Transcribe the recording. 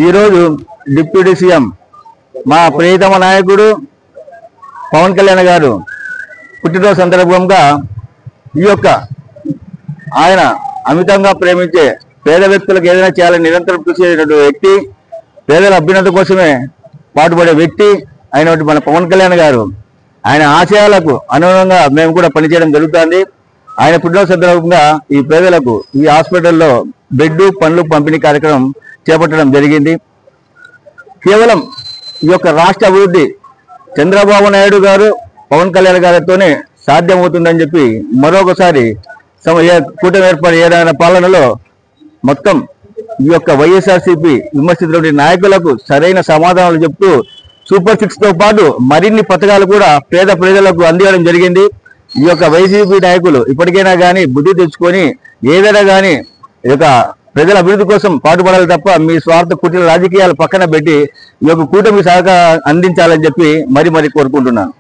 ఈరోజు deputy CM మా ప్రియతమ నాయకుడు పవన్ కళ్యాణ్ గారు పుట్టినరోజు సందర్భంగా ఈ యొక్క ఆయన అమితంగా ప్రేమించే పేద వ్యక్తులకు ఏదైనా చేయాలని నిరంతరం కృషి చేసినటువంటి వ్యక్తి, పేదల అభ్యున్నతి కోసమే పాటుపడే వ్యక్తి అయినటువంటి మన పవన్ కళ్యాణ్ గారు ఆయన ఆశయాలకు అనుగుణంగా మేము కూడా పనిచేయడం జరుగుతుంది. ఆయన పుట్టినరోజు సందర్భంగా ఈ పేదలకు ఈ హాస్పిటల్లో బెడ్ పండ్లు పంపిణీ కార్యక్రమం చేపట్టడం జరిగింది. కేవలం ఈ యొక్క రాష్ట్ర అభివృద్ధి చంద్రబాబు నాయుడు గారు పవన్ కళ్యాణ్ గారితోనే సాధ్యమవుతుందని చెప్పి మరొకసారి కూటమి ఏర్పడి ఏదైనా పాలనలో మొత్తం ఈ యొక్క వైఎస్ఆర్సీపీ విమర్శించినటువంటి నాయకులకు సరైన సమాధానాలు చెప్తూ సూపర్ 6 తో పాటు మరిన్ని పథకాలు కూడా పేద ప్రజలకు అందించడం జరిగింది. ఈ యొక్క వైసీపీ నాయకులు ఇప్పటికైనా కానీ బుద్ధి తెచ్చుకొని ఏదైనా కానీ ఈ యొక్క ప్రజల అభివృద్ధి కోసం పాటుపడాలి తప్ప మీ స్వార్థ కుటీల రాజకీయాలు పక్కన పెట్టి ఈ యొక్క కూటమి సహకారం అందించాలని చెప్పి మరి కోరుకుంటున్నాను.